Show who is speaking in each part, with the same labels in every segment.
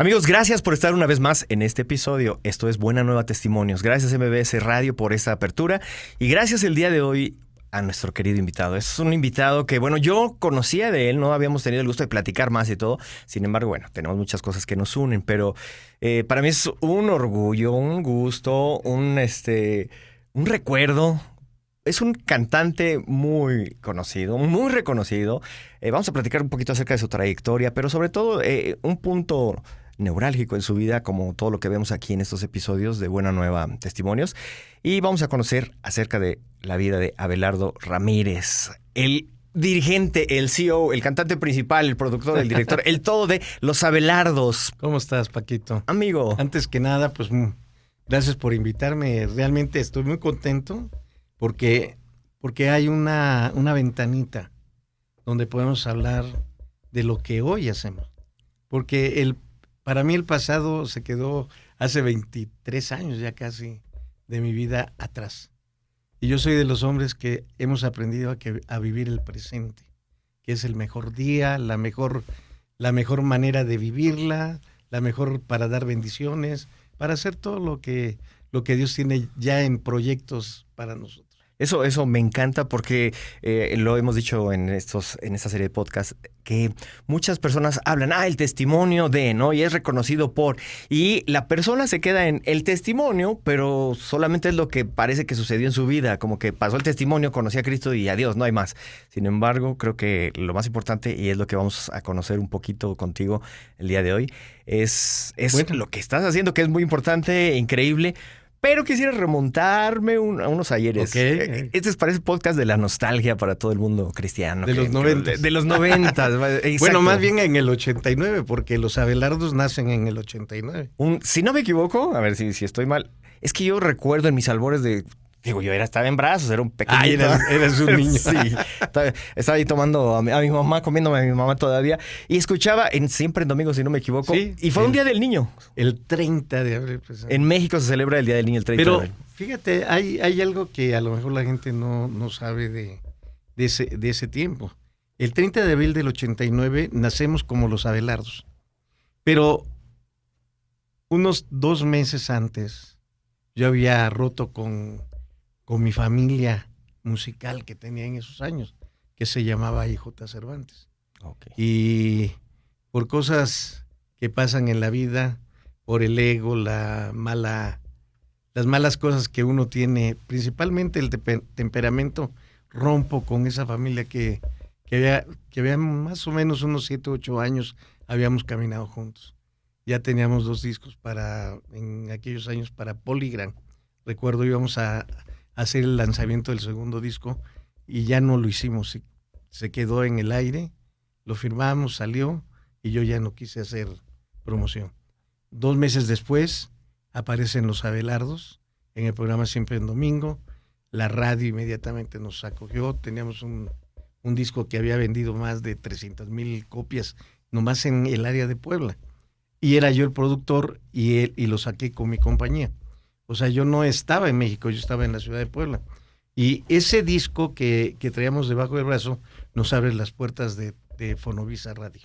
Speaker 1: Amigos, gracias por estar una vez más en este episodio. Esto es Buena Nueva Testimonios. Gracias MBS Radio por esta apertura y gracias el día de hoy a nuestro querido invitado. Es un invitado que, bueno, yo conocía de él, no habíamos tenido el gusto de platicar más y todo. Sin embargo, bueno, tenemos muchas cosas que nos unen, pero para mí es un orgullo, un gusto, un recuerdo. Es un cantante muy conocido, muy reconocido. Vamos a platicar un poquito acerca de su trayectoria, pero sobre todo un punto neurálgico en su vida, como todo lo que vemos aquí en estos episodios de Buena Nueva Testimonios. Y vamos a conocer acerca de la vida de Abelardo Ramírez, el dirigente, el CEO, el cantante principal, el productor, el director, el todo de Los Abelardos.
Speaker 2: ¿Cómo estás, Paquito?
Speaker 1: Amigo.
Speaker 2: Antes que nada, pues gracias por invitarme. Realmente estoy muy contento porque hay una ventanita donde podemos hablar de lo que hoy hacemos. Porque para mí el pasado se quedó hace 23 años ya casi de mi vida atrás. Y yo soy de los hombres que hemos aprendido a vivir el presente, que es el mejor día, la mejor manera de vivirla, la mejor para dar bendiciones, para hacer todo lo que Dios tiene ya en proyectos para nosotros.
Speaker 1: Eso me encanta porque lo hemos dicho en esta serie de podcasts, que muchas personas hablan, el testimonio de, ¿no? Y es reconocido por. Y la persona se queda en el testimonio, pero solamente es lo que parece que sucedió en su vida, como que pasó el testimonio, conocí a Cristo y adiós, no hay más. Sin embargo, creo que lo más importante, y es lo que vamos a conocer un poquito contigo el día de hoy, es bueno, lo que estás haciendo, que es muy importante, increíble. Pero quisiera remontarme a unos ayeres.
Speaker 2: Okay.
Speaker 1: Este parece podcast de la nostalgia para todo el mundo cristiano.
Speaker 2: De los 90.
Speaker 1: De los 90.
Speaker 2: Bueno, más bien en el 89, porque los Abelardos nacen en el 89.
Speaker 1: Si no me equivoco, a ver si estoy mal, es que yo recuerdo en mis albores de... Digo, yo estaba en brazos, era un pequeñito.
Speaker 2: Eras un niño.
Speaker 1: Sí, estaba ahí tomando a mi mamá, comiéndome a mi mamá todavía. Y escuchaba siempre en domingo, si no me equivoco. Sí, y fue un Día del Niño.
Speaker 2: El 30 de abril. Pues,
Speaker 1: en México se celebra el Día del Niño el 30 de abril.
Speaker 2: Pero fíjate, hay algo que a lo mejor la gente no sabe de ese tiempo. El 30 de abril del 89 nacemos como los Abelardos. Pero unos 2 meses antes yo había roto con mi familia musical que tenía en esos años, que se llamaba I.J. Cervantes.
Speaker 1: Okay.
Speaker 2: Y por cosas que pasan en la vida, por el ego, las malas cosas que uno tiene, principalmente el temperamento, rompo con esa familia que había más o menos unos 7 u 8 años habíamos caminado juntos. Ya teníamos 2 discos en aquellos años para Polygram. Recuerdo íbamos a hacer el lanzamiento del segundo disco y ya no lo hicimos, se quedó en el aire, lo firmamos, salió y yo ya no quise hacer promoción. 2 meses después aparecen Los Abelardos en el programa Siempre en Domingo, la radio inmediatamente nos acogió, teníamos un disco que había vendido más de 300,000 copias nomás en el área de Puebla y era yo el productor y lo saqué con mi compañía. O sea, yo no estaba en México, yo estaba en la ciudad de Puebla. Y ese disco que traíamos debajo del brazo nos abre las puertas de Fonovisa Radio.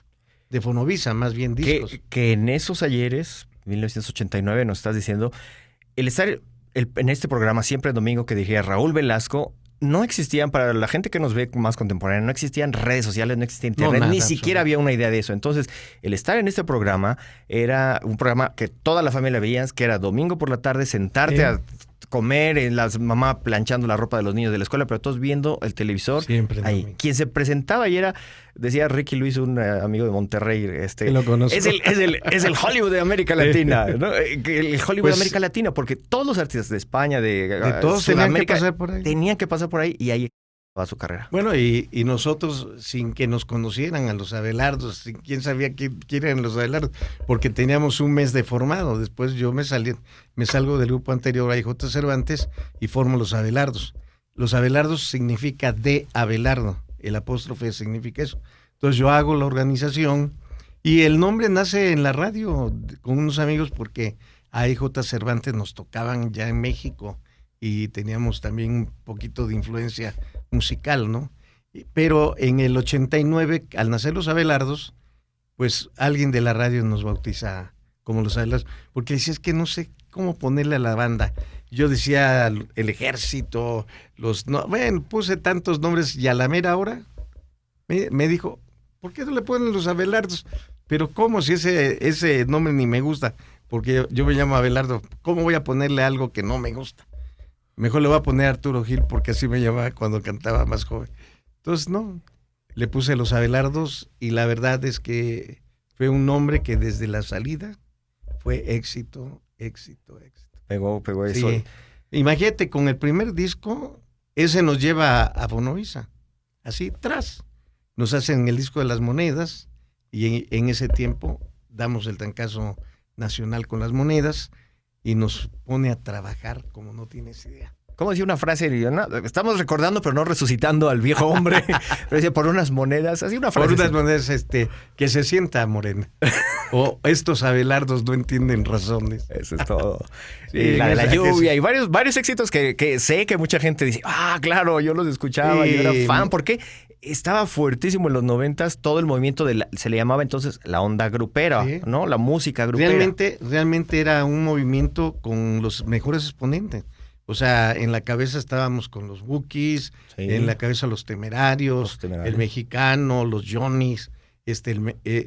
Speaker 2: De Fonovisa, más bien discos.
Speaker 1: Que en esos ayeres, 1989, nos estás diciendo, el estar en este programa Siempre el Domingo que dirigía Raúl Velasco, no existían, para la gente que nos ve más contemporánea, no existían redes sociales, no existía internet, ni siquiera había una idea de eso. Entonces, el estar en este programa era un programa que toda la familia veías, que era domingo por la tarde, sentarte a comer, mamá planchando la ropa de los niños de la escuela, pero todos viendo el televisor.
Speaker 2: Siempre
Speaker 1: ahí.
Speaker 2: Domingo.
Speaker 1: Quien se presentaba ahí decía Ricky Luis, un amigo de Monterrey,
Speaker 2: lo conozco.
Speaker 1: es el Hollywood de América Latina, ¿no? El Hollywood de América Latina, porque todos los artistas de España, de
Speaker 2: todos tenían que pasar por ahí.
Speaker 1: Tenían que pasar por ahí y ahí va su carrera.
Speaker 2: Bueno, y nosotros, sin que nos conocieran a los Abelardos, quién sabía quién eran los Abelardos, porque teníamos un mes de formado. Después yo me salgo del grupo anterior a I.J. Cervantes y formo los Abelardos. Los Abelardos significa de Abelardo, el apóstrofe significa eso. Entonces yo hago la organización y el nombre nace en la radio con unos amigos porque a I.J. Cervantes nos tocaban ya en México y teníamos también un poquito de influencia musical, ¿no? Pero en el 89, al nacer los Abelardos, pues alguien de la radio nos bautiza como los Abelardos, porque decía, es que no sé cómo ponerle a la banda. Yo decía el Ejército, puse tantos nombres y a la mera hora me dijo, ¿por qué no le ponen los Abelardos? Pero ¿cómo? Si ese nombre ni me gusta, porque yo me llamo Abelardo, ¿cómo voy a ponerle algo que no me gusta? Mejor le voy a poner Arturo Gil, porque así me llamaba cuando cantaba más joven. Entonces, no, le puse los Abelardos y la verdad es que fue un nombre que desde la salida fue éxito.
Speaker 1: Pegó eso.
Speaker 2: Sí. Imagínate, con el primer disco, ese nos lleva a Fonovisa. Así, nos hacen el disco de Las Monedas y en ese tiempo damos el trancazo nacional con Las Monedas y nos pone a trabajar como no tienes idea.
Speaker 1: ¿Cómo decía una frase? Estamos recordando, pero no resucitando al viejo hombre. Pero decía, por unas monedas, así una frase.
Speaker 2: Por unas monedas, que se sienta morena. O estos Abelardos no entienden razones.
Speaker 1: Eso es todo.
Speaker 2: Sí,
Speaker 1: y la de la lluvia y varios éxitos que sé que mucha gente dice, claro, yo los escuchaba, yo era fan, porque estaba fuertísimo en los 90s todo el movimiento se le llamaba entonces la onda grupera, sí, ¿no? La música grupera.
Speaker 2: Realmente era un movimiento con los mejores exponentes. O sea, en la cabeza estábamos con los Bukis, sí, en la cabeza los Temerarios, el Mexicano, los Johnnies,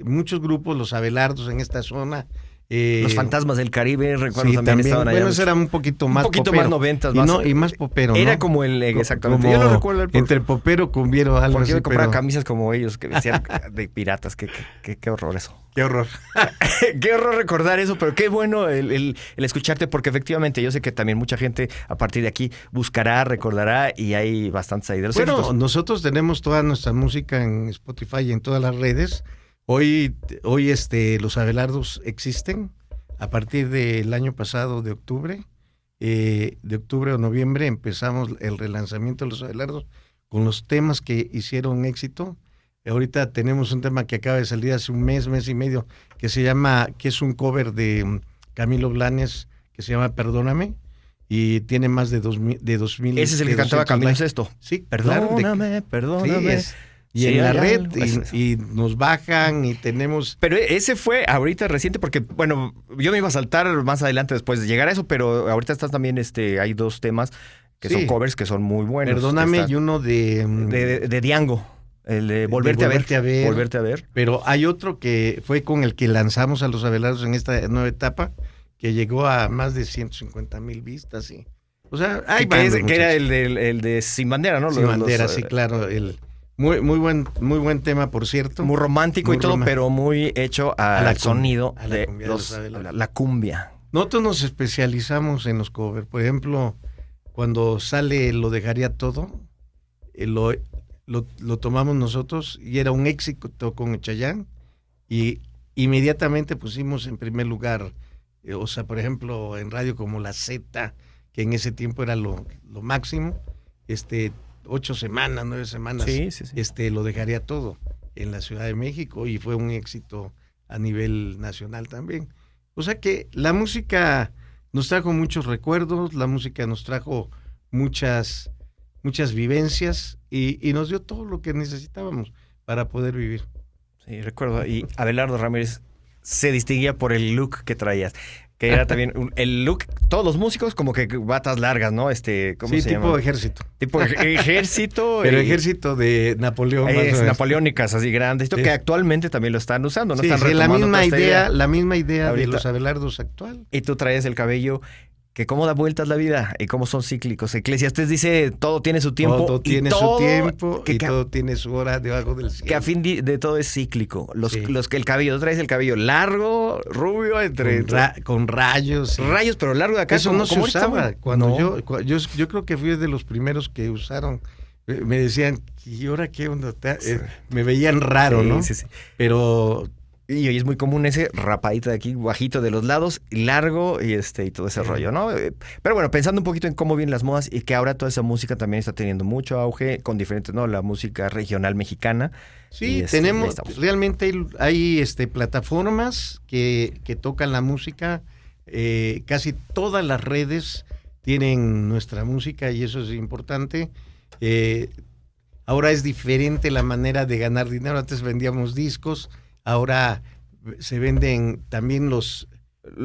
Speaker 2: muchos grupos, los Abelardos en esta zona.
Speaker 1: Los Fantasmas del Caribe, recuerdo,
Speaker 2: sí,
Speaker 1: también estaban allá.
Speaker 2: Bueno, eso era un poquito más
Speaker 1: popero. Más noventas.
Speaker 2: Y más popero, ¿no?
Speaker 1: Era como exactamente. Yo no recuerdo
Speaker 2: entre popero, cumbiero, algo
Speaker 1: porque
Speaker 2: así.
Speaker 1: Porque yo compraba camisas como ellos, que decían de piratas. Qué horror eso.
Speaker 2: Qué horror.
Speaker 1: Qué horror recordar eso, pero qué bueno el escucharte, porque efectivamente yo sé que también mucha gente a partir de aquí buscará, recordará, y hay bastantes ahí de los éxitos.
Speaker 2: Nosotros tenemos toda nuestra música en Spotify y en todas las redes. Hoy los Abelardos existen. A partir del año pasado, de octubre o noviembre, empezamos el relanzamiento de los Abelardos con los temas que hicieron éxito. Ahorita tenemos un tema que acaba de salir hace un mes y medio, que es un cover de Camilo Blanes, que se llama Perdóname, y tiene más de 2000.
Speaker 1: Ese es el que cantaba Camilo Sesto.
Speaker 2: Sí,
Speaker 1: perdóname.
Speaker 2: Sí, y en la red, y nos bajan y tenemos...
Speaker 1: Pero ese fue ahorita reciente, porque, bueno, yo me iba a saltar más adelante después de llegar a eso, pero ahorita estás también, hay dos temas que son covers que son muy buenos.
Speaker 2: Perdóname, y uno
Speaker 1: de Diango, el de Volverte a ver.
Speaker 2: Pero hay otro que fue con el que lanzamos a los Abelardos en esta nueva etapa, que llegó a más de 150,000 vistas, sí. O sea,
Speaker 1: que era el de Sin Bandera, ¿no?
Speaker 2: Sin Bandera, sí, claro, Muy buen tema, por cierto.
Speaker 1: Muy romántico y todo, pero muy hecho al sonido
Speaker 2: de
Speaker 1: la cumbia.
Speaker 2: Nosotros nos especializamos en los covers. Por ejemplo, cuando sale Lo Dejaría Todo, lo tomamos nosotros y era un éxito con Chayanne, y inmediatamente pusimos en primer lugar, por ejemplo, en radio como La Z, que en ese tiempo era lo máximo, 8 semanas, 9 semanas,
Speaker 1: sí.
Speaker 2: Lo Dejaría Todo en la Ciudad de México, y fue un éxito a nivel nacional también. O sea que la música nos trajo muchos recuerdos, la música nos trajo muchas vivencias y nos dio todo lo que necesitábamos para poder vivir.
Speaker 1: Sí, recuerdo. Y Abelardo Ramírez se distinguía por el look que traías, que era también el look, todos los músicos como que batas largas, ¿no? ¿Cómo se llama?
Speaker 2: Tipo ejército.
Speaker 1: Tipo ejército.
Speaker 2: Pero ejército de Napoleón.
Speaker 1: Napoleónicas, así grandes. Esto que actualmente también lo están usando, ¿no?
Speaker 2: Sí,
Speaker 1: están
Speaker 2: la misma idea ahorita, de los Abelardos actual.
Speaker 1: Y tú traes el cabello que cómo da vueltas la vida y cómo son cíclicos. Eclesiastés dice, todo tiene su tiempo.
Speaker 2: Todo tiene su tiempo y todo tiene su hora debajo del cielo.
Speaker 1: Que a fin de todo es cíclico. El cabello, tú traes el cabello largo, rubio,
Speaker 2: con rayos. Sí.
Speaker 1: Rayos, pero largo de acá.
Speaker 2: Eso no se usaba. Yo creo que fui de los primeros que usaron. Me decían, ¿y ahora qué onda? Me veían raro, ¿no?
Speaker 1: Sí.
Speaker 2: Pero...
Speaker 1: Y hoy es muy común ese rapadito de aquí, bajito de los lados, largo y todo ese rollo, ¿no? Pero bueno, pensando un poquito en cómo vienen las modas y que ahora toda esa música también está teniendo mucho auge con diferentes, ¿no? La música regional mexicana.
Speaker 2: Sí, realmente hay plataformas que tocan la música. Casi todas las redes tienen nuestra música y eso es importante. Ahora es diferente la manera de ganar dinero. Antes vendíamos discos. Ahora se venden también los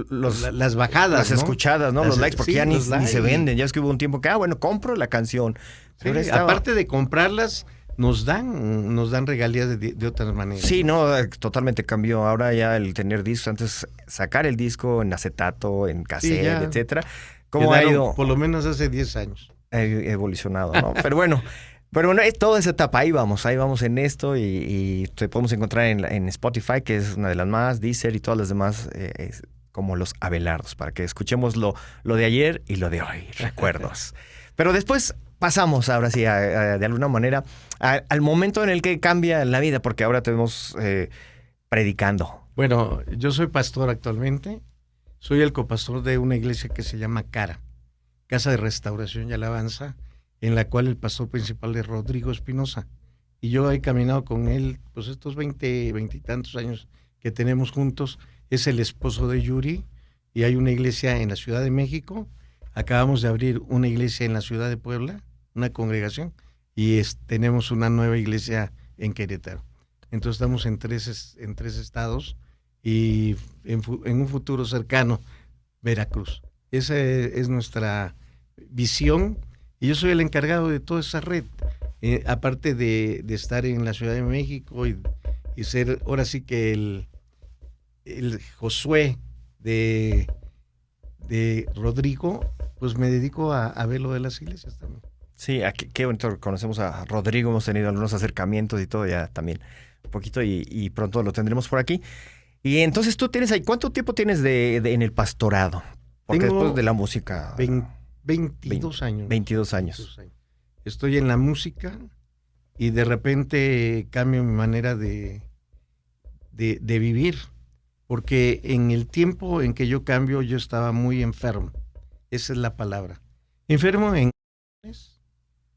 Speaker 2: las bajadas,
Speaker 1: las escuchadas, ¿no? Los likes, porque ya ni se venden. Ya es que hubo un tiempo que, bueno, compro la canción.
Speaker 2: Sí, aparte de comprarlas, nos dan regalías de otras maneras.
Speaker 1: Sí, no, totalmente cambió. Ahora ya el tener discos, antes sacar el disco en acetato, en cassette, etcétera. ¿Cómo ha ido?
Speaker 2: Por lo menos hace 10 años.
Speaker 1: Ha evolucionado, ¿no? Pero bueno, es toda esa etapa. Ahí vamos en esto y te podemos encontrar en Spotify, que es una de las más, Deezer y todas las demás, como los Abelardos, para que escuchemos lo de ayer y lo de hoy, recuerdos. Pero después pasamos ahora sí, de alguna manera, al momento en el que cambia la vida, porque ahora tenemos predicando.
Speaker 2: Bueno, yo soy pastor actualmente. Soy el copastor de una iglesia que se llama CARA, Casa de Restauración y Alabanza, en la cual el pastor principal es Rodrigo Espinosa. Y yo he caminado con él, pues estos 20 y tantos años que tenemos juntos. Es el esposo de Yuri y hay una iglesia en la Ciudad de México. Acabamos de abrir una iglesia en la ciudad de Puebla, una congregación, y tenemos una nueva iglesia en Querétaro. Entonces estamos en tres estados y en un futuro cercano, Veracruz. Esa es nuestra visión y yo soy el encargado de toda esa red. Aparte de estar en la Ciudad de México y ser ahora sí que el Josué de Rodrigo, pues me dedico a ver lo de las iglesias también.
Speaker 1: Sí, aquí qué bonito, conocemos a Rodrigo, hemos tenido algunos acercamientos y todo ya también un poquito y pronto lo tendremos por aquí. Y entonces tú tienes ahí, ¿cuánto tiempo tienes en el pastorado? Porque
Speaker 2: Tengo
Speaker 1: después de la música...
Speaker 2: 22 años.
Speaker 1: 22 años.
Speaker 2: Estoy en la música y de repente cambio mi manera de vivir. Porque en el tiempo en que yo cambio, yo estaba muy enfermo. Esa es la palabra. Enfermo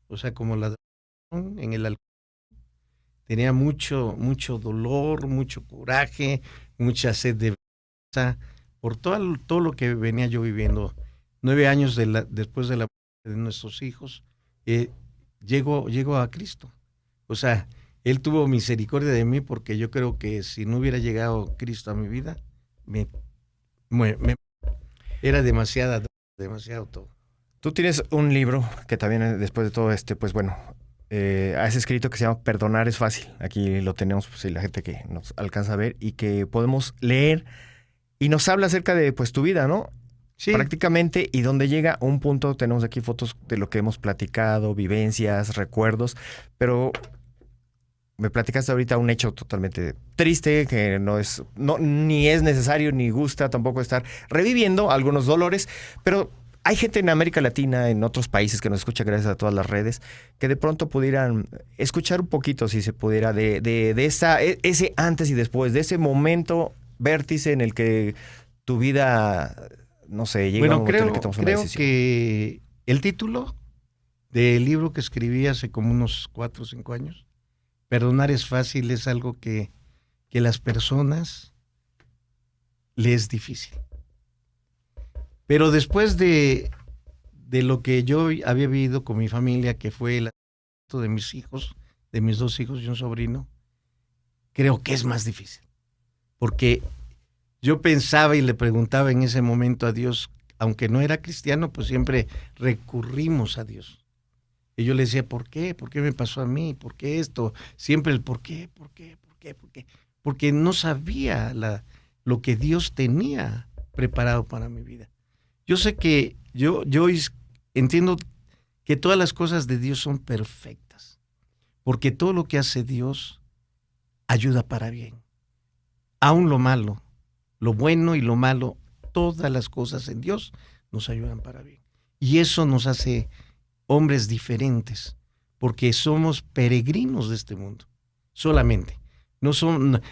Speaker 2: o sea, como la depresión, en el alcohol. Tenía mucho dolor, mucho coraje, mucha sed de venganza, por todo lo que venía yo viviendo. 9 años después de la muerte de nuestros hijos, llego a Cristo. O sea, Él tuvo misericordia de mí porque yo creo que si no hubiera llegado Cristo a mi vida, era demasiado todo.
Speaker 1: Tú tienes un libro que también después de todo pues bueno, has escrito que se llama Perdonar es fácil. Aquí lo tenemos, pues, la gente que nos alcanza a ver y que podemos leer y nos habla acerca de pues tu vida, ¿no? Sí. Prácticamente, y donde llega un punto, tenemos aquí fotos de lo que hemos platicado, vivencias, recuerdos, pero me platicaste ahorita un hecho totalmente triste que ni es necesario ni gusta tampoco estar reviviendo algunos dolores, pero hay gente en América Latina, en otros países que nos escucha gracias a todas las redes, que de pronto pudieran escuchar un poquito, si se pudiera, de ese antes y después, de ese momento vértice en el que tu vida, no sé, llega a un momento en el que tomamos una decisión.
Speaker 2: Creo que el título del libro que escribí hace como unos 4 o 5 años, Perdonar es fácil, es algo que las personas les es difícil. Pero después de lo que yo había vivido con mi familia, que fue el asesinato de mis hijos, de mis 2 hijos y un sobrino, creo que es más difícil. Porque yo pensaba y le preguntaba en ese momento a Dios, aunque no era cristiano, pues siempre recurrimos a Dios. Y yo le decía, ¿por qué? ¿Por qué me pasó a mí? ¿Por qué esto? Siempre el ¿por qué? ¿Por qué? ¿Por qué? ¿Por qué? Porque no sabía lo que Dios tenía preparado para mi vida. Yo sé que yo entiendo que todas las cosas de Dios son perfectas, porque todo lo que hace Dios ayuda para bien. Aún lo malo, lo bueno y lo malo, todas las cosas en Dios nos ayudan para bien. Y eso nos hace hombres diferentes, porque somos peregrinos de este mundo, solamente.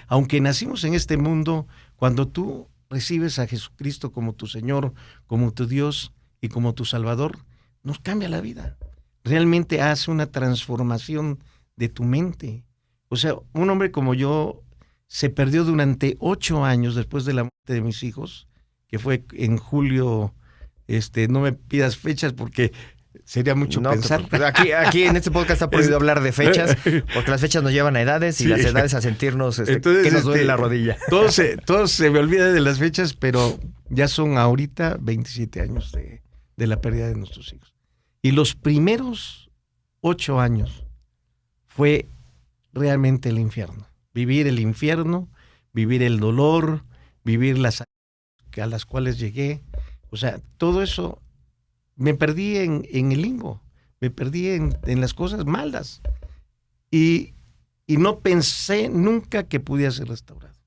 Speaker 2: Aunque nacimos en este mundo, cuando tú recibes a Jesucristo como tu Señor, como tu Dios y como tu Salvador, nos cambia la vida. Realmente hace una transformación de tu mente. O sea, un hombre como yo se perdió durante 8 años después de la muerte de mis hijos, que fue en julio, no me pidas fechas porque sería mucho pensar.
Speaker 1: Aquí en este podcast está prohibido hablar de fechas, porque las fechas nos llevan a edades y las edades a sentirnos entonces, que nos duele la rodilla.
Speaker 2: Todo se me olvida de las fechas, pero ya son ahorita 27 años de la pérdida de nuestros hijos. Y los primeros 8 años fue realmente el infierno. Vivir el infierno, vivir el dolor, vivir las a las cuales llegué. O sea, todo eso me perdí en el limbo, me perdí en las cosas malas. Y no pensé nunca que pudiera ser restaurado.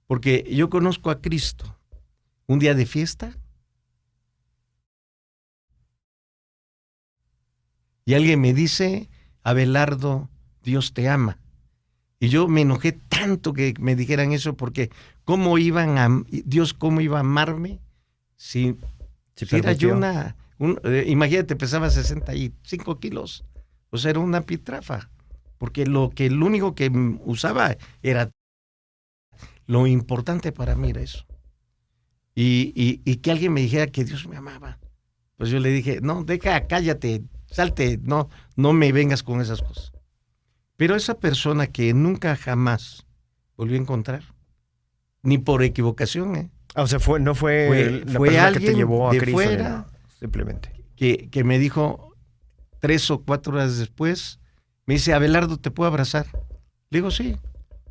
Speaker 2: Porque yo conozco a Cristo. Un día de fiesta, y alguien me dice, Abelardo, Dios te ama. Y yo me enojé tanto que me dijeran eso, porque Dios cómo iba a amarme si era yo imagínate, pesaba 65 kilos. O sea, era una pitrafa. Porque lo único que usaba era, lo importante para mí era eso. Y que alguien me dijera que Dios me amaba. Pues yo le dije, no, cállate, salte, no me vengas con esas cosas. Pero esa persona que nunca jamás volvió a encontrar, ni por equivocación,
Speaker 1: O sea, no fue la persona que te llevó a Cristo,
Speaker 2: fuera,
Speaker 1: simplemente.
Speaker 2: Que me dijo 3 o 4 horas después, me dice, Abelardo, ¿te puedo abrazar? Le digo, sí.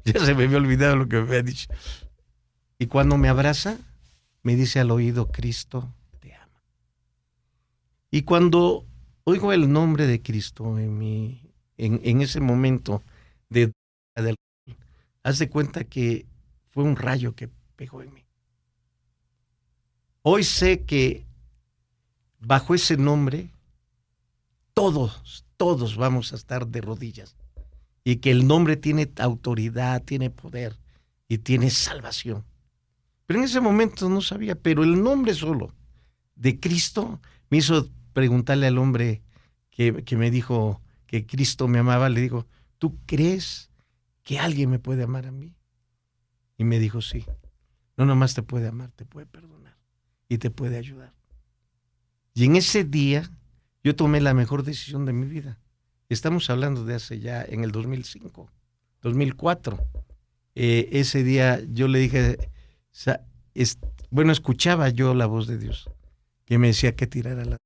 Speaker 2: Ya se me había olvidado lo que me había dicho. Y cuando me abraza, me dice al oído, Cristo te ama. Y cuando oigo el nombre de Cristo en ese momento haz de cuenta que fue un rayo que pegó en mí. Hoy sé que bajo ese nombre todos vamos a estar de rodillas, y que el nombre tiene autoridad, tiene poder y tiene salvación. Pero en ese momento no sabía, pero el nombre solo de Cristo me hizo preguntarle al hombre que me dijo que Cristo me amaba. Le digo, ¿tú crees que alguien me puede amar a mí? Y me dijo, sí. No nomás te puede amar, te puede perdonar y te puede ayudar. Y en ese día yo tomé la mejor decisión de mi vida. Estamos hablando de hace ya en el 2005, 2004. Ese día yo le dije, escuchaba yo la voz de Dios que me decía que tirara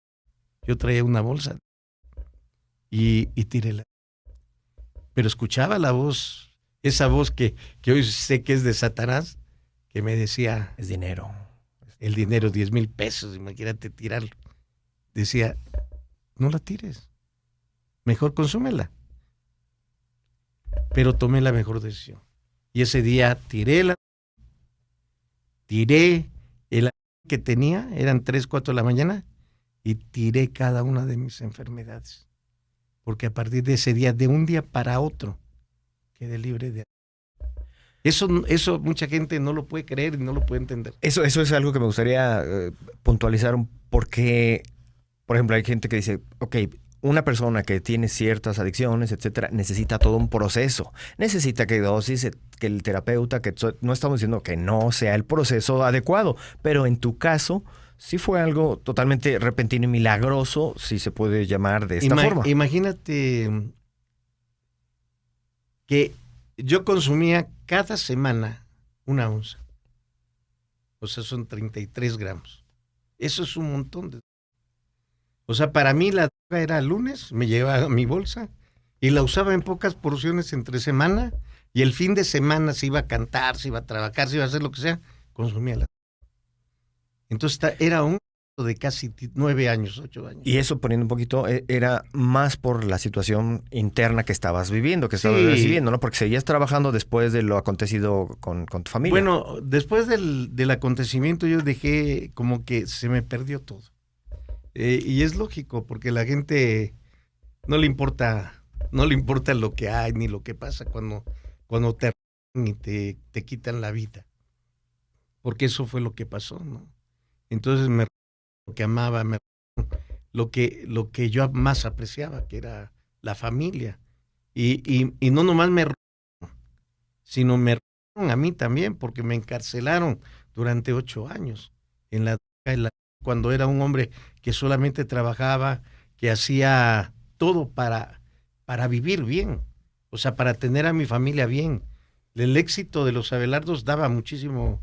Speaker 2: yo traía una bolsa y tiré pero escuchaba la voz, esa voz que hoy sé que es de Satanás, que me decía,
Speaker 1: es dinero.
Speaker 2: El dinero, 10,000 pesos, imagínate tirarlo. Decía, no la tires, mejor consúmela. Pero tomé la mejor decisión. Y ese día tiré el que tenía, eran 3, 4 de la mañana, y tiré cada una de mis enfermedades. Porque a partir de ese día, de un día para otro, quedé libre de... Eso mucha gente no lo puede creer y no lo puede entender.
Speaker 1: Eso es algo que me gustaría puntualizar, porque, por ejemplo, hay gente que dice, ok, una persona que tiene ciertas adicciones, etcétera, necesita todo un proceso. Necesita que dosis, que el terapeuta, no estamos diciendo que no sea el proceso adecuado, pero en tu caso sí fue algo totalmente repentino y milagroso, si se puede llamar de esta forma.
Speaker 2: Imagínate que yo consumía cada semana 1 onza. O sea, son 33 gramos. Eso es un montón. O sea, para mí la droga era lunes, me llevaba mi bolsa y la usaba en pocas porciones entre semana, y el fin de semana se iba a cantar, se iba a trabajar, se iba a hacer lo que sea, consumía la droga. Entonces era un de casi 9 años, 8 años.
Speaker 1: Y eso, poniendo un poquito, era más por la situación interna que estabas viviendo, que estabas recibiendo, ¿no? Porque seguías trabajando después de lo acontecido con tu familia.
Speaker 2: Bueno, después del acontecimiento yo dejé como que se me perdió todo. Y es lógico, porque la gente no le importa lo que hay ni lo que pasa cuando te quitan la vida. Porque eso fue lo que pasó, ¿no? Entonces lo que amaba, lo que yo más apreciaba, que era la familia. Y no nomás sino me robaron a mí también, porque me encarcelaron durante 8 años cuando era un hombre que solamente trabajaba, que hacía todo para vivir bien, o sea, para tener a mi familia bien. El éxito de los Abelardos daba muchísimo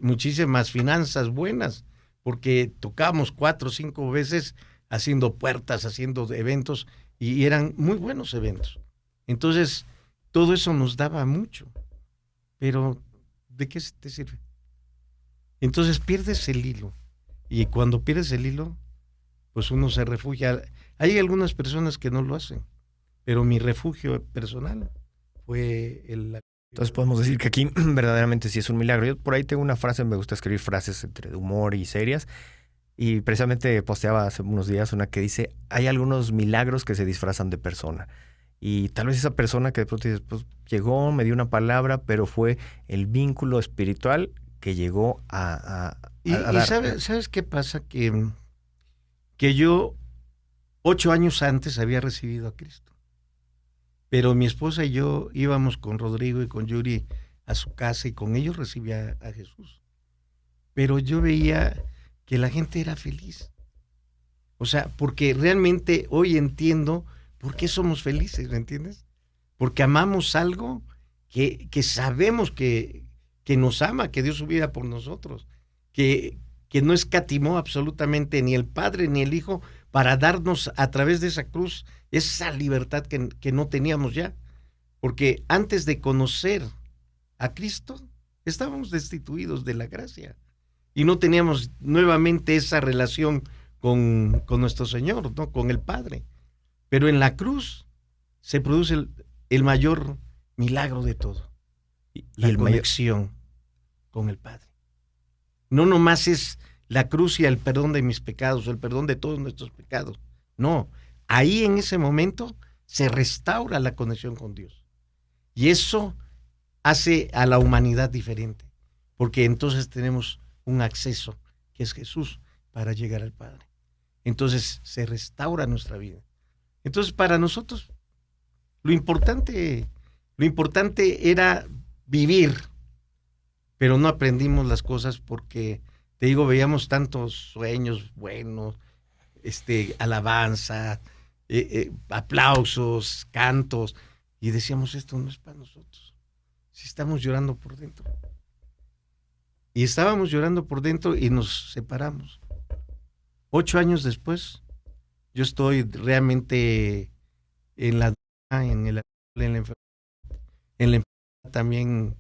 Speaker 2: muchísimas finanzas buenas, porque tocábamos 4 o 5 veces haciendo puertas, haciendo eventos, y eran muy buenos eventos. Entonces, todo eso nos daba mucho, pero ¿de qué te sirve? Entonces pierdes el hilo, y cuando pierdes el hilo, pues uno se refugia. Hay algunas personas que no lo hacen, pero mi refugio personal fue el...
Speaker 1: Entonces podemos decir que aquí verdaderamente sí es un milagro. Yo por ahí tengo una frase, me gusta escribir frases entre humor y serias, y precisamente posteaba hace unos días una que dice, hay algunos milagros que se disfrazan de persona. Y tal vez esa persona que de pronto dices, pues llegó, me dio una palabra, pero fue el vínculo espiritual que llegó a dar.
Speaker 2: ¿Sabes qué pasa? Que yo 8 años antes había recibido a Cristo. Pero mi esposa y yo íbamos con Rodrigo y con Yuri a su casa y con ellos recibía a Jesús. Pero yo veía que la gente era feliz. O sea, porque realmente hoy entiendo por qué somos felices, ¿me entiendes? Porque amamos algo que sabemos que nos ama, que dio su vida por nosotros, que no escatimó absolutamente ni el Padre ni el Hijo para darnos a través de esa cruz esa libertad que no teníamos ya. Porque antes de conocer a Cristo, estábamos destituidos de la gracia y no teníamos nuevamente esa relación con nuestro Señor, ¿no? Con el Padre. Pero en la cruz se produce el mayor milagro de todo, la conexión con el Padre. No nomás es la cruz y el perdón de mis pecados, o el perdón de todos nuestros pecados. No, ahí en ese momento se restaura la conexión con Dios. Y eso hace a la humanidad diferente, porque entonces tenemos un acceso, que es Jesús, para llegar al Padre. Entonces se restaura nuestra vida. Entonces para nosotros lo importante era vivir, pero no aprendimos las cosas porque, te digo, veíamos tantos sueños buenos, alabanza, aplausos, cantos, y decíamos, esto no es para nosotros. Si estamos llorando por dentro. Y estábamos llorando por dentro y nos separamos. 8 años después, yo estoy realmente en la enfermedad también,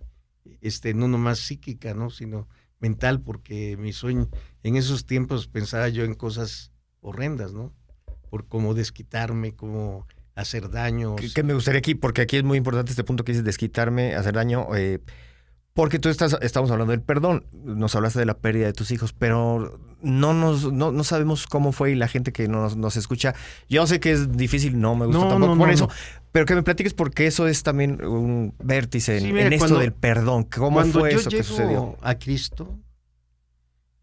Speaker 2: no nomás psíquica, ¿no? Sino mental, porque mi sueño, en esos tiempos pensaba yo en cosas horrendas, ¿no? Por cómo desquitarme, cómo hacer daños.
Speaker 1: Que me gustaría aquí, porque aquí es muy importante este punto que dices, desquitarme, hacer daño, porque estamos hablando del perdón, nos hablaste de la pérdida de tus hijos, pero no sabemos cómo fue, y la gente que nos escucha, yo sé que es difícil, no me gusta tampoco por eso, pero que me platiques porque eso es también un vértice en esto del perdón. ¿Cómo fue eso que sucedió?
Speaker 2: Cuando yo llego a Cristo,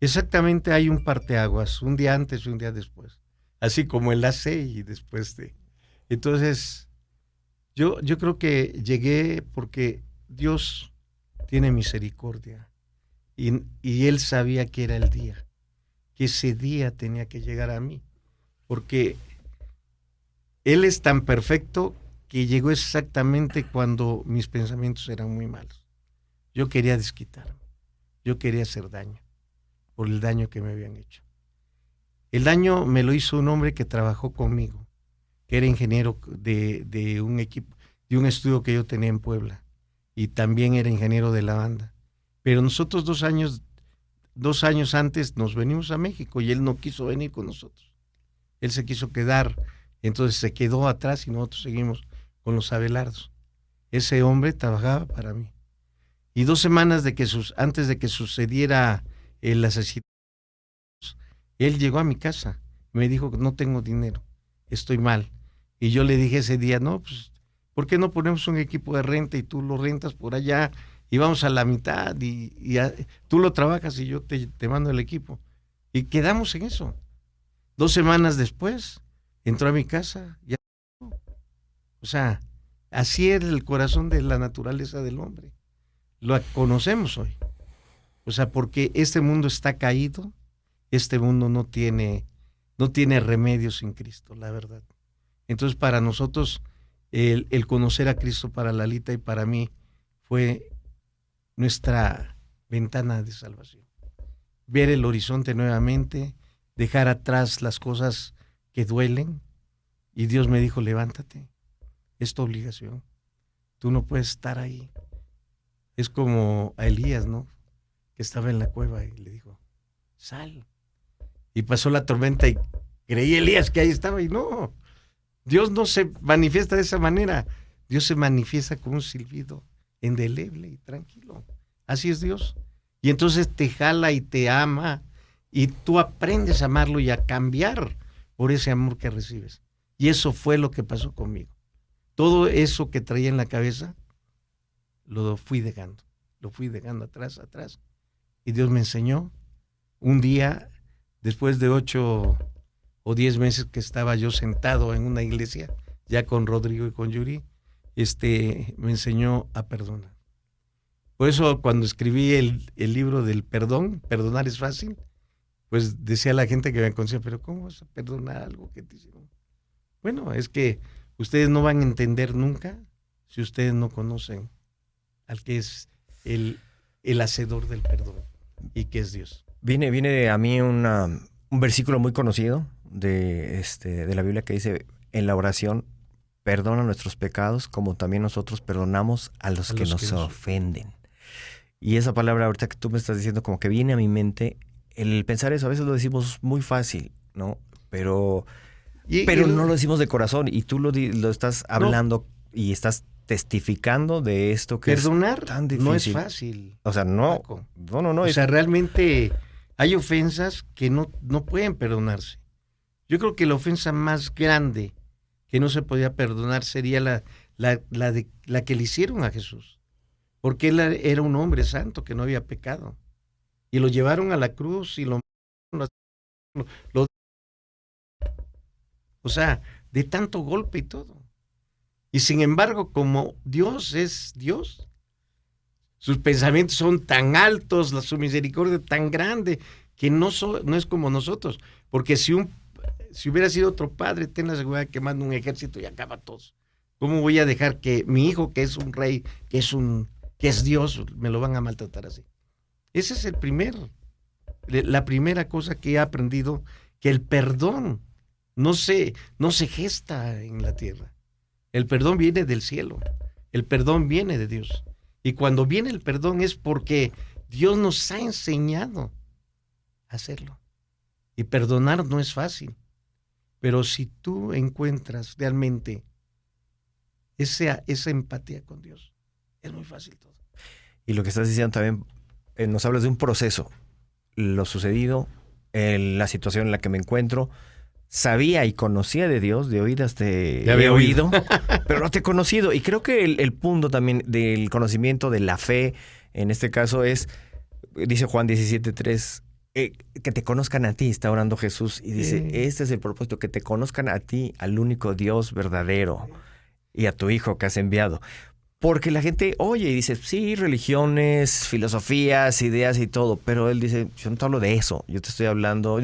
Speaker 2: exactamente hay un parteaguas, un día antes y un día después, así como el AC y después de... Entonces, yo creo que llegué porque Dios tiene misericordia y Él sabía que era el día, que ese día tenía que llegar a mí, porque Él es tan perfecto que llegó exactamente cuando mis pensamientos eran muy malos. Yo quería desquitarme, yo quería hacer daño por el daño que me habían hecho. El daño me lo hizo un hombre que trabajó conmigo, que era ingeniero de un equipo, de un estudio que yo tenía en Puebla, y también era ingeniero de la banda. Pero nosotros 2 años antes nos venimos a México y él no quiso venir con nosotros. Él se quiso quedar, entonces se quedó atrás y nosotros seguimos con los Abelardos. Ese hombre trabajaba para mí. Y 2 semanas antes de que sucediera el asesinato, él llegó a mi casa, me dijo que no tengo dinero, estoy mal. Y yo le dije ese día, no, pues, ¿por qué no ponemos un equipo de renta y tú lo rentas por allá y vamos a la mitad y tú lo trabajas y yo te mando el equipo? Y quedamos en eso. 2 semanas después, entró a mi casa. O sea, así era el corazón de la naturaleza del hombre. Lo conocemos hoy. O sea, porque este mundo está caído, este mundo no tiene remedio sin Cristo, la verdad. Entonces, para nosotros, el conocer a Cristo, para Lalita y para mí, fue nuestra ventana de salvación. Ver el horizonte nuevamente, dejar atrás las cosas que duelen. Y Dios me dijo, levántate, es tu obligación. Tú no puedes estar ahí. Es como a Elías, ¿no? Que estaba en la cueva y le dijo, sal. Y pasó la tormenta y creí Elías que ahí estaba y no. Dios no se manifiesta de esa manera. Dios se manifiesta con un silbido indeleble y tranquilo. Así es Dios. Y entonces te jala y te ama y tú aprendes a amarlo y a cambiar por ese amor que recibes. Y eso fue lo que pasó conmigo. Todo eso que traía en la cabeza lo fui dejando atrás. Y Dios me enseñó. Un día, después de 8 o 10 meses que estaba yo sentado en una iglesia, ya con Rodrigo y con Yuri, me enseñó a perdonar. Por eso cuando escribí el libro del perdón, perdonar es fácil, pues decía la gente que me conocía, pero ¿cómo vas a perdonar algo que te hicieron? Bueno, es que ustedes no van a entender nunca si ustedes no conocen al que es el hacedor del perdón y que es Dios.
Speaker 1: Viene a mí un versículo muy conocido de la Biblia que dice en la oración, perdona nuestros pecados como también nosotros perdonamos a los que nos ofenden. Y esa palabra ahorita que tú me estás diciendo como que viene a mi mente, el pensar eso, a veces lo decimos muy fácil, ¿no? Pero no lo decimos de corazón y tú lo estás hablando y estás testificando de esto que
Speaker 2: perdonar
Speaker 1: es tan difícil.
Speaker 2: No es fácil.
Speaker 1: O sea, no.
Speaker 2: O sea, realmente hay ofensas que no pueden perdonarse. Yo creo que la ofensa más grande que no se podía perdonar sería la que le hicieron a Jesús. Porque él era un hombre santo que no había pecado. Y lo llevaron a la cruz y o sea, de tanto golpe y todo. Y sin embargo, como Dios es Dios, sus pensamientos son tan altos, su misericordia tan grande, que no es como nosotros. Porque si hubiera sido otro padre, ten la seguridad que manda un ejército y acaba a todos. ¿Cómo voy a dejar que mi hijo, que es un rey, que es Dios, me lo van a maltratar así? Ese es la primera cosa que he aprendido, que el perdón no se gesta en la tierra. El perdón viene del cielo. El perdón viene de Dios. Y cuando viene el perdón es porque Dios nos ha enseñado a hacerlo. Y perdonar no es fácil. Pero si tú encuentras realmente esa empatía con Dios, es muy fácil todo.
Speaker 1: Y lo que estás diciendo también, nos hablas de un proceso. Lo sucedido, la situación en la que me encuentro, sabía y conocía de Dios, de oídas te he oído, pero no te he conocido. Y creo que el punto también del conocimiento, de la fe, en este caso es, dice Juan 17:3, que te conozcan a ti, está orando Jesús, y dice, este es el propósito, que te conozcan a ti, al único Dios verdadero, y a tu Hijo que has enviado. Porque la gente oye y dice, sí, religiones, filosofías, ideas y todo, pero él dice, yo no te hablo de eso, yo no te estoy hablando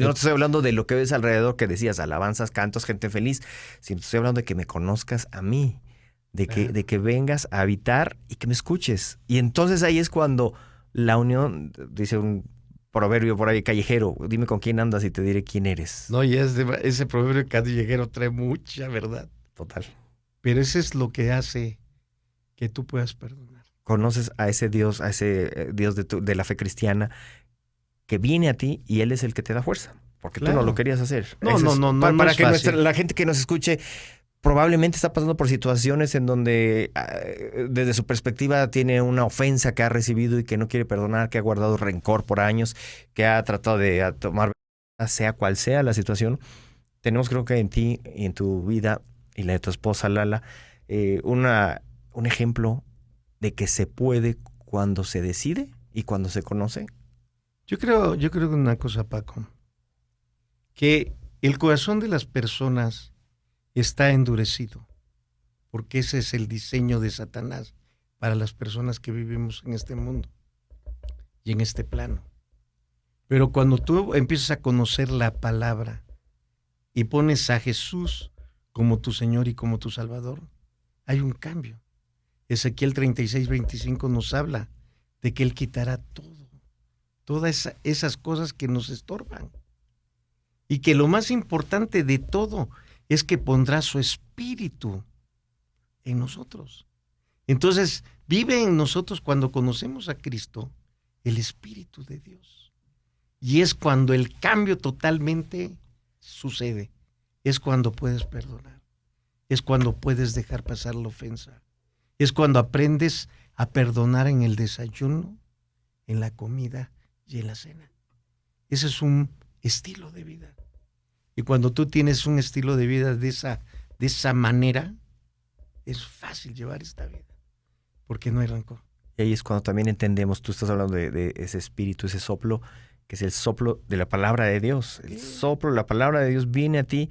Speaker 1: de lo que ves alrededor, que decías, alabanzas, cantos, gente feliz, sino te estoy hablando de que me conozcas a mí, de que vengas a habitar y que me escuches. Y entonces ahí es cuando la unión, dice un proverbio por ahí callejero, dime con quién andas y te diré quién eres.
Speaker 2: No, y ese proverbio callejero trae mucha verdad.
Speaker 1: Total.
Speaker 2: Pero eso es lo que hace que tú puedas perdonar.
Speaker 1: Conoces a ese Dios de la fe cristiana que viene a ti y Él es el que te da fuerza, porque tú no lo querías hacer.
Speaker 2: No.
Speaker 1: Para que la gente que nos escuche probablemente está pasando por situaciones en donde desde su perspectiva tiene una ofensa que ha recibido y que no quiere perdonar, que ha guardado rencor por años, que ha tratado de tomar, sea cual sea la situación. Tenemos, creo que en ti y en tu vida y la de tu esposa Lala, un ejemplo de que se puede cuando se decide y cuando se conoce.
Speaker 2: Yo creo que una cosa, Paco, que el corazón de las personas está endurecido, porque ese es el diseño de Satanás para las personas que vivimos en este mundo y en este plano. Pero cuando tú empiezas a conocer la palabra y pones a Jesús como tu Señor y como tu Salvador, hay un cambio. Ezequiel 36:25 nos habla de que Él quitará todo todas esas cosas que nos estorban. Y que lo más importante de todo es que pondrá su espíritu en nosotros. Entonces, vive en nosotros cuando conocemos a Cristo el Espíritu de Dios. Y es cuando el cambio totalmente sucede. Es cuando puedes perdonar. Es cuando puedes dejar pasar la ofensa. Es cuando aprendes a perdonar en el desayuno, en la comida y en la cena. Ese es un estilo de vida. Y cuando tú tienes un estilo de vida de esa manera, es fácil llevar esta vida. Porque no hay rencor.
Speaker 1: Y ahí es cuando también entendemos, tú estás hablando de ese espíritu, ese soplo, que es el soplo de la palabra de Dios. El soplo, la palabra de Dios viene a ti,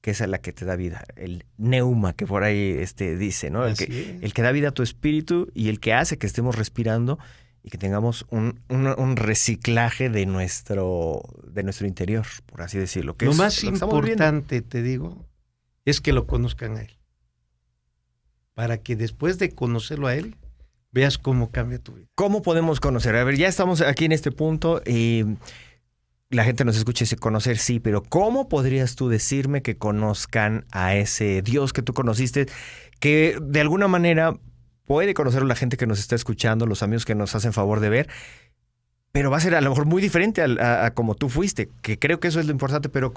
Speaker 1: que es la que te da vida. El neuma que por ahí dice, ¿no? El que da vida a tu espíritu y el que hace que estemos respirando y que tengamos un reciclaje de nuestro interior, por así decirlo.
Speaker 2: Lo más importante, te digo, es que lo conozcan a Él. Para que después de conocerlo a Él, veas cómo cambia tu vida.
Speaker 1: ¿Cómo podemos conocer? A ver, ya estamos aquí en este punto y la gente nos escucha y dice conocer, sí, pero ¿cómo podrías tú decirme que conozcan a ese Dios que tú conociste, que de alguna manera puede conocerlo la gente que nos está escuchando, los amigos que nos hacen favor de ver, pero va a ser a lo mejor muy diferente a como tú fuiste, que creo que eso es lo importante, pero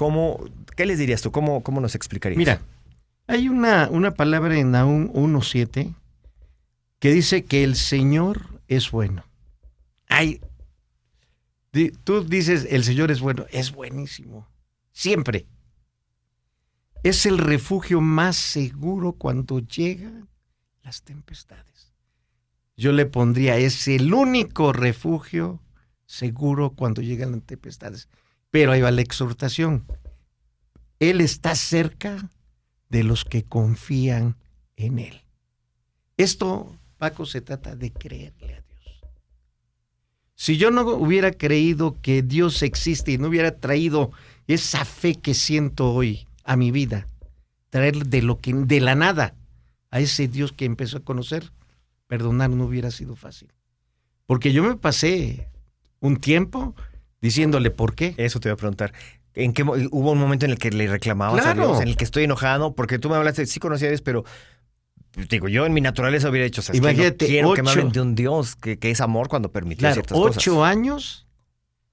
Speaker 1: ¿qué les dirías tú? ¿Cómo nos explicarías?
Speaker 2: Mira, hay una palabra en Nahum 1:7 que dice que el Señor es bueno. Tú dices, el Señor es bueno, es buenísimo, siempre. Es el refugio más seguro cuando llegan las tempestades. Yo le pondría, es el único refugio seguro cuando llegan las tempestades. Pero ahí va la exhortación. Él está cerca de los que confían en Él. Esto, Paco, se trata de creerle a Dios. Si yo no hubiera creído que Dios existe y no hubiera traído esa fe que siento hoy a mi vida, traer de la nada a ese Dios que empezó a conocer, perdonar no hubiera sido fácil. Porque yo me pasé un tiempo diciéndole por qué.
Speaker 1: Eso te voy a preguntar. ¿En qué hubo un momento en el que le reclamabas
Speaker 2: Claro.
Speaker 1: a Dios, en el que estoy enojado? Porque tú me hablaste, sí conocía a Dios, pero digo, yo en mi naturaleza hubiera dicho,
Speaker 2: imagínate,
Speaker 1: que no quiero que me hablen de un Dios que es amor cuando permitió ciertas cosas.
Speaker 2: 8 años,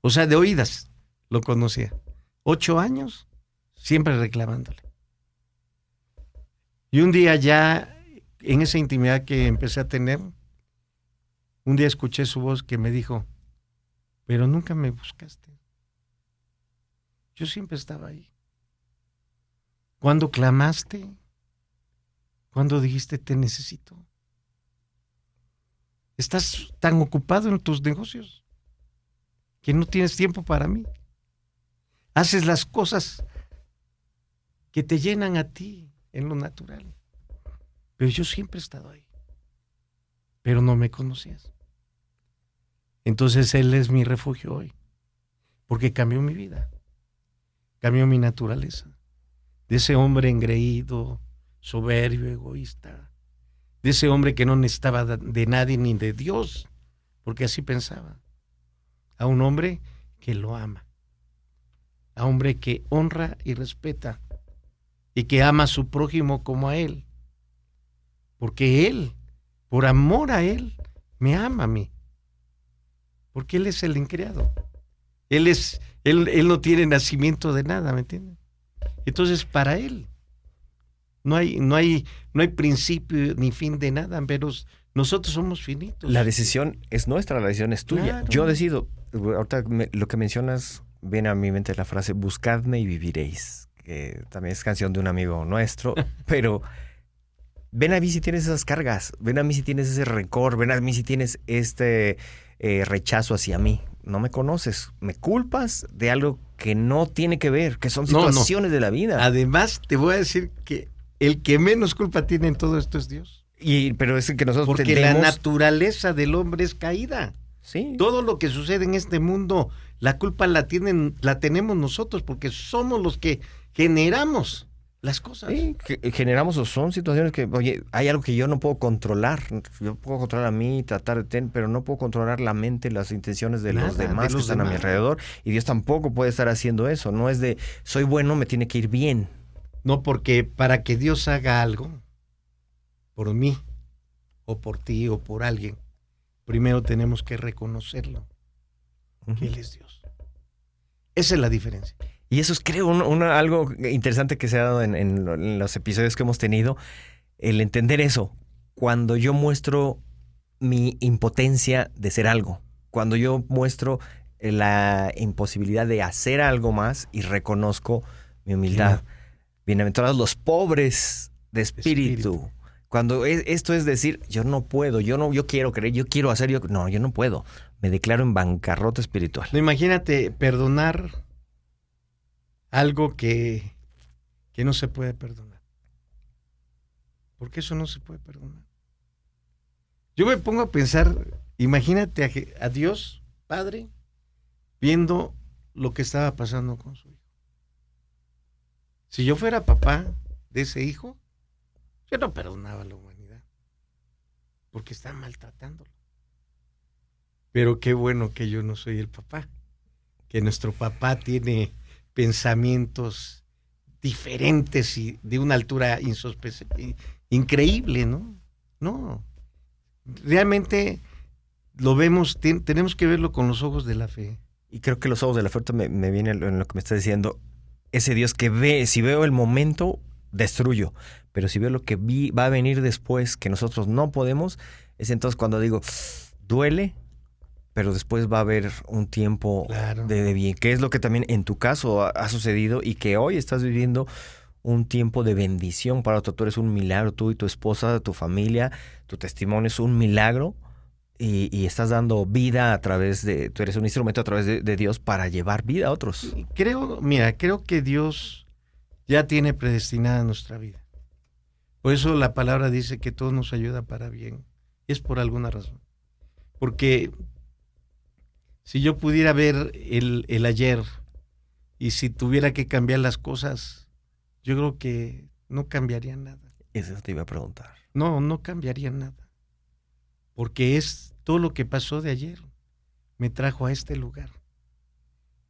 Speaker 2: o sea, de oídas lo conocía. 8 años, siempre reclamándole. Y un día ya, en esa intimidad que empecé a tener, un día escuché su voz que me dijo, pero nunca me buscaste. Yo siempre estaba ahí. ¿Cuándo clamaste? ¿Cuándo dijiste te necesito? Estás tan ocupado en tus negocios que no tienes tiempo para mí. Haces las cosas que te llenan a ti en lo natural. Pero yo siempre he estado ahí. Pero no me conocías. Entonces Él es mi refugio hoy. Porque cambió mi vida. Cambió mi naturaleza. De ese hombre engreído, soberbio, egoísta. De ese hombre que no necesitaba de nadie ni de Dios. Porque así pensaba. A un hombre que lo ama. A un hombre que honra y respeta. Y que ama a su prójimo como a Él. Porque Él, por amor a Él, me ama a mí. Porque Él es el increado. Él no tiene nacimiento de nada, ¿me entiendes? Entonces, para Él no hay principio ni fin de nada, pero nosotros somos finitos.
Speaker 1: La decisión es nuestra, la decisión es tuya.
Speaker 2: Claro.
Speaker 1: Yo decido. Ahorita lo que mencionas, viene a mi mente la frase, buscadme y viviréis, que también es canción de un amigo nuestro, pero ven a mí si tienes esas cargas, ven a mí si tienes ese rencor, ven a mí si tienes este rechazo hacia mí. No me conoces, me culpas de algo que no tiene que ver, que son situaciones de la vida.
Speaker 2: Además, te voy a decir que el que menos culpa tiene en todo esto es Dios.
Speaker 1: Pero es que nosotros
Speaker 2: porque la naturaleza del hombre es caída.
Speaker 1: Sí.
Speaker 2: Todo lo que sucede en este mundo, la culpa la tenemos nosotros, porque somos los que generamos las cosas.
Speaker 1: Sí, generamos o son situaciones que, oye, hay algo que yo no puedo controlar. Yo puedo controlar a mí, tratar de tener, pero no puedo controlar la mente, las intenciones de los demás que están a mi alrededor. Y Dios tampoco puede estar haciendo eso. No es de, soy bueno, me tiene que ir bien.
Speaker 2: No, porque para que Dios haga algo por mí, o por ti, o por alguien, primero tenemos que reconocerlo, que Él es Dios. Esa es la diferencia.
Speaker 1: Y eso es, creo, algo interesante que se ha dado en los episodios que hemos tenido, el entender eso. Cuando yo muestro mi impotencia de ser algo, cuando yo muestro la imposibilidad de hacer algo más y reconozco mi humildad. Bienaventurados los pobres de espíritu. Cuando esto es decir, yo no puedo, yo quiero creer, yo quiero hacer, yo no puedo. Me declaro en bancarrota espiritual.
Speaker 2: No, imagínate perdonar algo que no se puede perdonar. Porque eso no se puede perdonar. Yo me pongo a pensar, imagínate a Dios, Padre, viendo lo que estaba pasando con su hijo. Si yo fuera papá de ese hijo, yo no perdonaba a la humanidad, porque están maltratándolo. Pero qué bueno que yo no soy el papá, que nuestro papá tiene pensamientos diferentes y de una altura increíble, ¿no? No, realmente lo vemos, tenemos que verlo con los ojos de la fe.
Speaker 1: Y creo que los ojos de la fe me viene en lo que me está diciendo. Ese Dios que ve, si veo el momento, destruyo. Pero si veo lo que va a venir después, que nosotros no podemos, es entonces cuando digo, duele, pero después va a haber un tiempo de bien. Que es lo que también en tu caso ha sucedido y que hoy estás viviendo un tiempo de bendición para otro. Tú eres un milagro, tú y tu esposa, tu familia, tu testimonio es un milagro. Y estás dando vida a través de... Tú eres un instrumento a través de Dios para llevar vida a otros.
Speaker 2: Creo que Dios ya tiene predestinada nuestra vida. Por eso la palabra dice que todo nos ayuda para bien. Es por alguna razón. Porque si yo pudiera ver el ayer y si tuviera que cambiar las cosas, yo creo que no cambiaría nada.
Speaker 1: Eso te iba a preguntar.
Speaker 2: No cambiaría nada. Porque es todo lo que pasó de ayer me trajo a este lugar.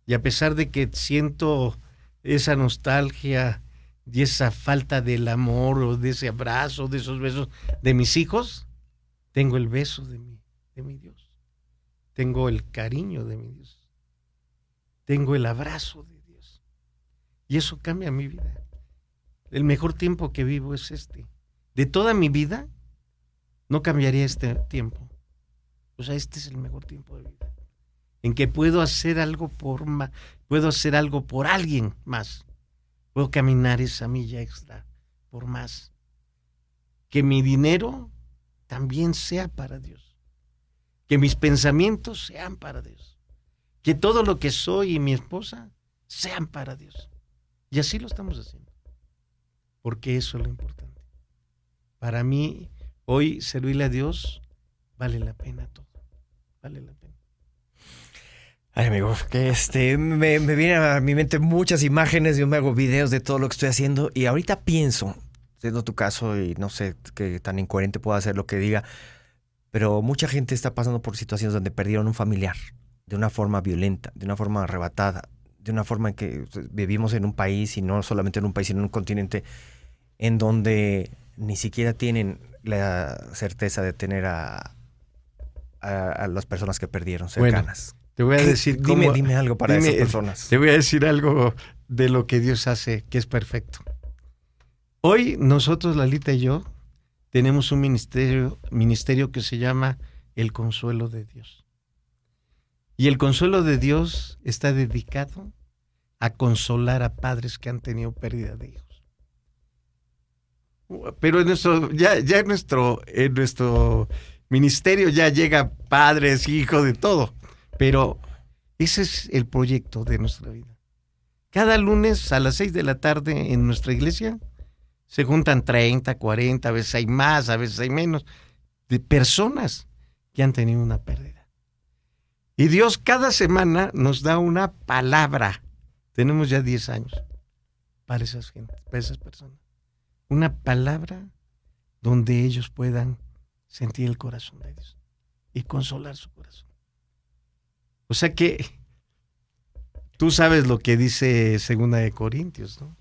Speaker 2: Y a pesar de que siento esa nostalgia y esa falta del amor o de ese abrazo, de esos besos de mis hijos, tengo el beso de mi Dios. Tengo el cariño de mi Dios. Tengo el abrazo de Dios. Y eso cambia mi vida. El mejor tiempo que vivo es este. De toda mi vida, no cambiaría este tiempo. O sea, este es el mejor tiempo de vida. En que puedo hacer algo puedo hacer algo por alguien más. Puedo caminar esa milla extra por más. Que mi dinero también sea para Dios. Que mis pensamientos sean para Dios. Que todo lo que soy y mi esposa sean para Dios. Y así lo estamos haciendo. Porque eso es lo importante. Para mí, hoy servirle a Dios vale la pena todo. Vale la pena.
Speaker 1: Ay, amigo, que me vienen a mi mente muchas imágenes. Yo me hago videos de todo lo que estoy haciendo y ahorita pienso, siendo tu caso y no sé qué tan incoherente pueda ser lo que diga, pero mucha gente está pasando por situaciones donde perdieron un familiar de una forma violenta, de una forma arrebatada, de una forma en que vivimos en un país y no solamente en un país, sino en un continente en donde ni siquiera tienen la certeza de tener a las personas que perdieron cercanas.
Speaker 2: Bueno, te voy a decir cómo...
Speaker 1: Dime algo para esas personas.
Speaker 2: Te voy a decir algo de lo que Dios hace, que es perfecto. Hoy nosotros, Lalita y yo, tenemos un ministerio que se llama El Consuelo de Dios. Y el Consuelo de Dios está dedicado a consolar a padres que han tenido pérdida de hijos. Pero en nuestro ministerio ya llega padres, hijos, de todo. Pero ese es el proyecto de nuestra vida. Cada lunes a las 6 de la tarde en nuestra iglesia se juntan 30, 40, a veces hay más, a veces hay menos, de personas que han tenido una pérdida. Y Dios cada semana nos da una palabra. Tenemos ya 10 años. para esas gentes, para esas personas. Una palabra donde ellos puedan sentir el corazón de Dios y consolar su corazón. O sea que tú sabes lo que dice Segunda de Corintios, ¿no?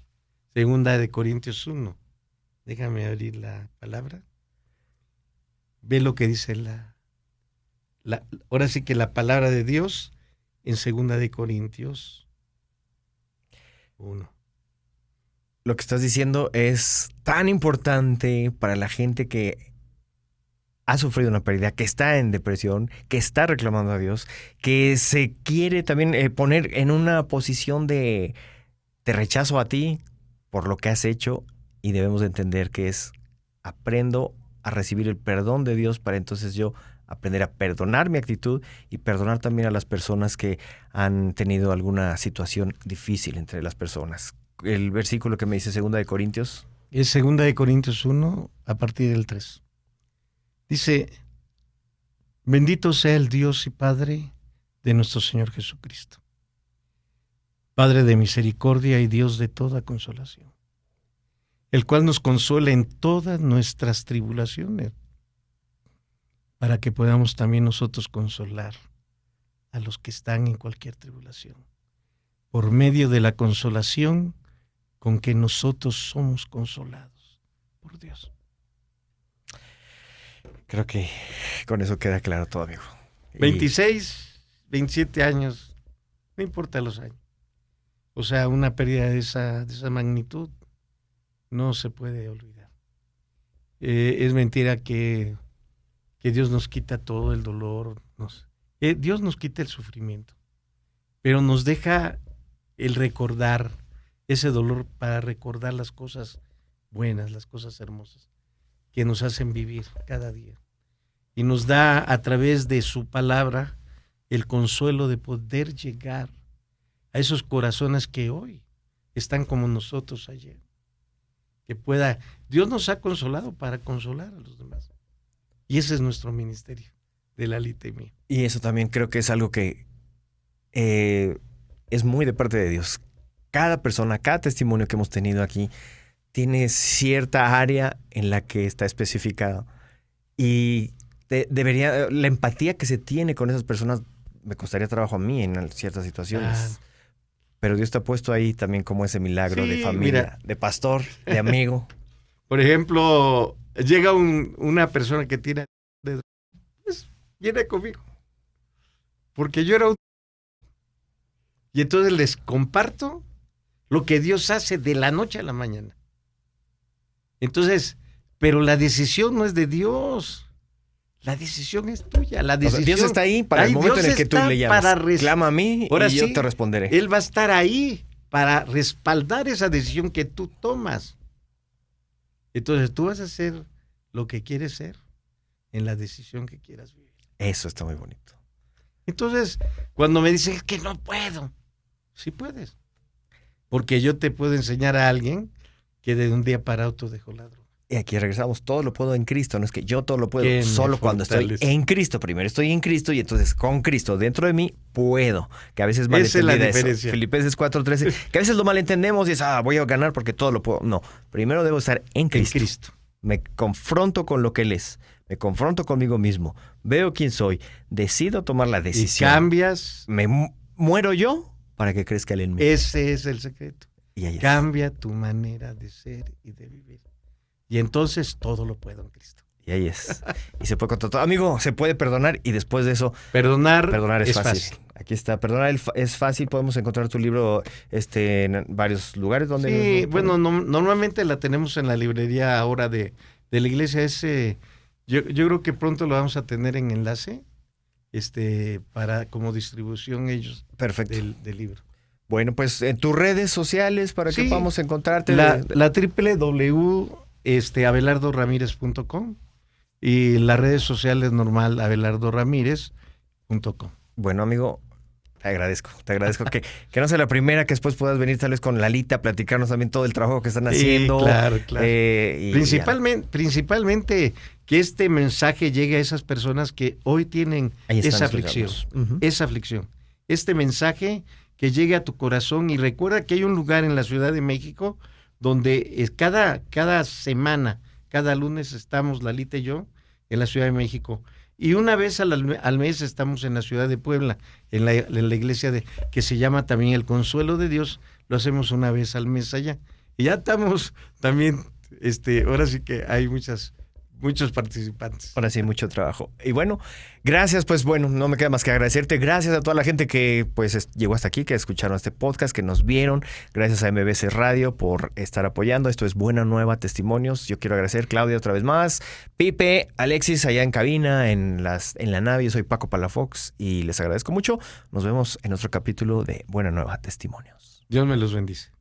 Speaker 2: Segunda de Corintios 1. Déjame abrir la palabra. Ve lo que dice ahora sí que la palabra de Dios en Segunda de Corintios 1.
Speaker 1: Lo que estás diciendo es tan importante para la gente que ha sufrido una pérdida, que está en depresión, que está reclamando a Dios, que se quiere también poner en una posición de rechazo a ti por lo que has hecho, y debemos de entender que aprendo a recibir el perdón de Dios para entonces yo aprender a perdonar mi actitud y perdonar también a las personas que han tenido alguna situación difícil entre las personas. El versículo que me dice 2 de Corintios.
Speaker 2: Es 2 de Corintios 1 a partir del 3. Dice, bendito sea el Dios y Padre de nuestro Señor Jesucristo, Padre de misericordia y Dios de toda consolación, el cual nos consuela en todas nuestras tribulaciones, para que podamos también nosotros consolar a los que están en cualquier tribulación, por medio de la consolación con que nosotros somos consolados por Dios.
Speaker 1: Creo que con eso queda claro todo, amigo.
Speaker 2: 26, 27 años, no importa los años. O sea, una pérdida de esa magnitud no se puede olvidar. Es mentira que Dios nos quita todo el dolor. Dios nos quita el sufrimiento, pero nos deja el recordar ese dolor para recordar las cosas buenas, las cosas hermosas que nos hacen vivir cada día. Y nos da a través de su palabra el consuelo de poder llegar a esos corazones que hoy están como nosotros ayer. Dios nos ha consolado para consolar a los demás. Y ese es nuestro ministerio de Lalita y mío.
Speaker 1: Y eso también creo que es algo que es muy de parte de Dios. Cada persona, cada testimonio que hemos tenido aquí tiene cierta área en la que está especificado. Y la empatía que se tiene con esas personas me costaría trabajo a mí en ciertas situaciones. Pero Dios te ha puesto ahí también como ese milagro de familia, mira, de pastor, de amigo.
Speaker 2: Por ejemplo, llega una persona que tiene pues viene conmigo. Porque yo era y entonces les comparto lo que Dios hace de la noche a la mañana. Entonces, pero la decisión no es de Dios. La decisión es tuya. La decisión,
Speaker 1: Dios está ahí para el momento en el que tú le llamas. Clama a mí y yo te responderé.
Speaker 2: Él va a estar ahí para respaldar esa decisión que tú tomas. Entonces tú vas a hacer lo que quieres ser en la decisión que quieras vivir.
Speaker 1: Eso está muy bonito.
Speaker 2: Entonces, cuando me dicen que no puedo, sí puedes. Porque yo te puedo enseñar a alguien que de un día para otro dejó la droga.
Speaker 1: Y aquí regresamos, todo lo puedo en Cristo, no es que yo todo lo puedo, solo cuando estoy en Cristo. Primero estoy en Cristo y entonces con Cristo dentro de mí puedo. Que a veces malentendida
Speaker 2: esa es la diferencia.
Speaker 1: Filipenses 4:13, que a veces lo malentendemos y es, voy a ganar porque todo lo puedo. No, primero debo estar en Cristo. Me confronto con lo que Él es, me confronto conmigo mismo, veo quién soy, decido tomar la decisión.
Speaker 2: Y cambias.
Speaker 1: Me muero yo para que crezca Él en mí.
Speaker 2: Ese es el secreto.
Speaker 1: Y ahí
Speaker 2: cambia tu manera de ser y de vivir. Y entonces todo lo puedo en Cristo.
Speaker 1: Y ahí es. Y se puede contar todo. Amigo, se puede perdonar y después de eso...
Speaker 2: Perdonar
Speaker 1: es fácil. Aquí está. Perdonar es fácil. Podemos encontrar tu libro en varios lugares. Donde
Speaker 2: sí, bueno, normalmente la tenemos en la librería ahora de la iglesia. Yo creo que pronto lo vamos a tener en enlace para como distribución ellos.
Speaker 1: Perfecto.
Speaker 2: Del libro.
Speaker 1: Bueno, pues en tus redes sociales para que podamos encontrarte.
Speaker 2: La www.abelardoramirez.com y las redes sociales normal abelardoramirez.com.
Speaker 1: Bueno, amigo, te agradezco que no sea la primera, que después puedas venir tal vez con Lalita a platicarnos también todo el trabajo que están haciendo.
Speaker 2: Claro. Principalmente que este mensaje llegue a esas personas que hoy tienen esa aflicción. Esa aflicción. Este mensaje que llegue a tu corazón. Y recuerda que hay un lugar en la Ciudad de México donde cada semana, cada lunes estamos Lalita y yo en la Ciudad de México. Y una vez al mes estamos en la ciudad de Puebla, en la iglesia que se llama también El Consuelo de Dios. Lo hacemos una vez al mes allá. Y ya estamos también, ahora sí que hay muchos participantes.
Speaker 1: Ahora sí, mucho trabajo. Y bueno, gracias, pues bueno, no me queda más que agradecerte. Gracias a toda la gente que pues llegó hasta aquí, que escucharon este podcast, que nos vieron. Gracias a MBC Radio por estar apoyando. Esto es Buena Nueva Testimonios. Yo quiero agradecer, Claudia, otra vez más. Pipe, Alexis, allá en cabina, en la nave. Yo soy Paco Palafox y les agradezco mucho. Nos vemos en otro capítulo de Buena Nueva Testimonios.
Speaker 2: Dios me los bendice.